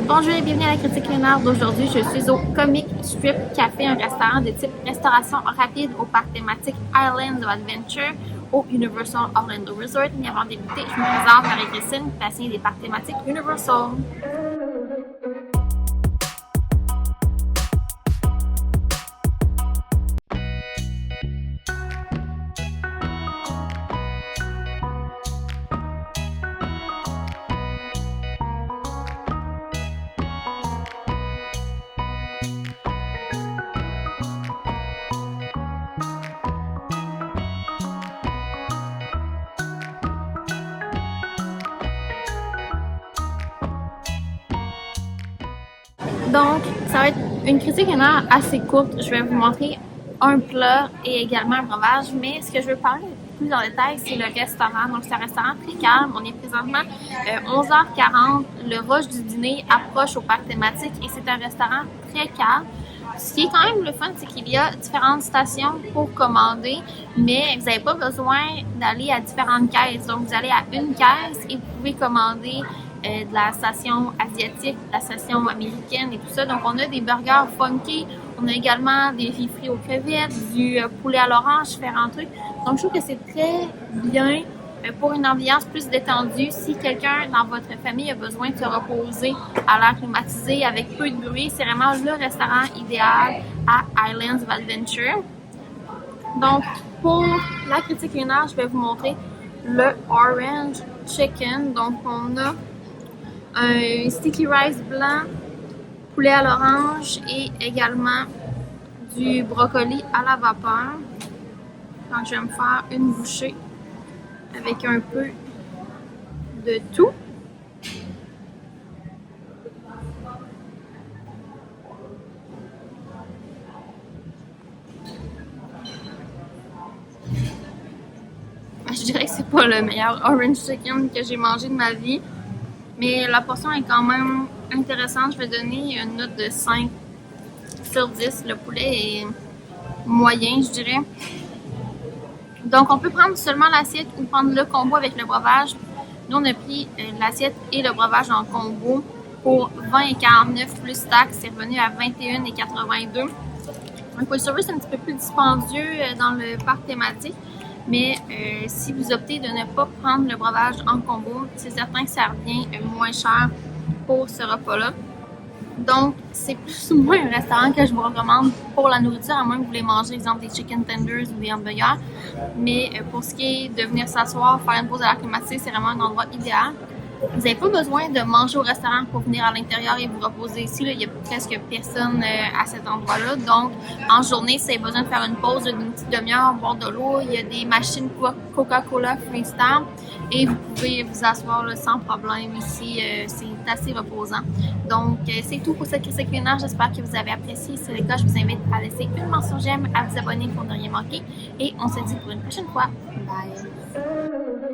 Bonjour et bienvenue à la critique culinaire d'aujourd'hui. Je suis au Comic Strip Café, un restaurant de type restauration rapide au parc thématique Islands of Adventure au Universal Orlando Resort. Mais avant de débuter, je me présente Marie-Christine, passionnée des parcs thématiques Universal. Donc, ça va être une critique culinaire assez courte. Je vais vous montrer un plat et également un breuvage, mais ce que je veux parler plus en détail, c'est le restaurant. Donc, c'est un restaurant très calme. On est présentement 11h40. Le rush du dîner approche au parc thématique et c'est un restaurant très calme. Ce qui est quand même le fun, c'est qu'il y a différentes stations pour commander, mais vous n'avez pas besoin d'aller à différentes caisses. Donc, vous allez à une caisse et vous pouvez commander de la station asiatique, de la station américaine et tout ça. Donc, on a des burgers funky. On a également des riz frits aux crevettes, du poulet à l'orange, différents trucs. Donc, je trouve que c'est très bien pour une ambiance plus détendue. Si quelqu'un dans votre famille a besoin de se reposer à l'air climatisé avec peu de bruit, c'est vraiment le restaurant idéal à Islands of Adventure. Donc, pour la critique culinaire, je vais vous montrer le Orange Chicken. Donc, on a un sticky rice blanc, poulet à l'orange et également du brocoli à la vapeur. Donc, je vais me faire une bouchée avec un peu de tout. Je dirais que c'est pas le meilleur orange chicken que j'ai mangé de ma vie, mais la portion est quand même intéressante. Je vais donner une note de 5 sur 10. Le poulet est moyen, je dirais. Donc, on peut prendre seulement l'assiette ou prendre le combo avec le breuvage. Nous, on a pris l'assiette et le breuvage en combo pour 20,49 plus taxes. C'est revenu à 21,82. Donc, le service est un petit peu plus dispendieux dans le parc thématique. Mais si vous optez de ne pas prendre le breuvage en combo, c'est certain que ça revient moins cher pour ce repas-là. Donc, c'est plus ou moins un restaurant que je vous recommande pour la nourriture, à moins que vous voulez manger, exemple, des chicken tenders ou des hamburgers. Mais pour ce qui est de venir s'asseoir, faire une pause à l'air climatisé, c'est vraiment un endroit idéal. Vous n'avez pas besoin de manger au restaurant pour venir à l'intérieur et vous reposer ici. Là, il n'y a presque personne à cet endroit-là. Donc, en journée, si vous avez besoin de faire une pause d'une petite demi-heure, boire de l'eau, il y a des machines Coca-Cola freestyle et vous pouvez vous asseoir là, sans problème ici. C'est assez reposant. Donc, c'est tout pour cette critique culinaire. J'espère que vous avez apprécié. Si c'est le cas, je vous invite à laisser une mention j'aime, à vous abonner pour ne rien manquer. Et on se dit pour une prochaine fois. Bye!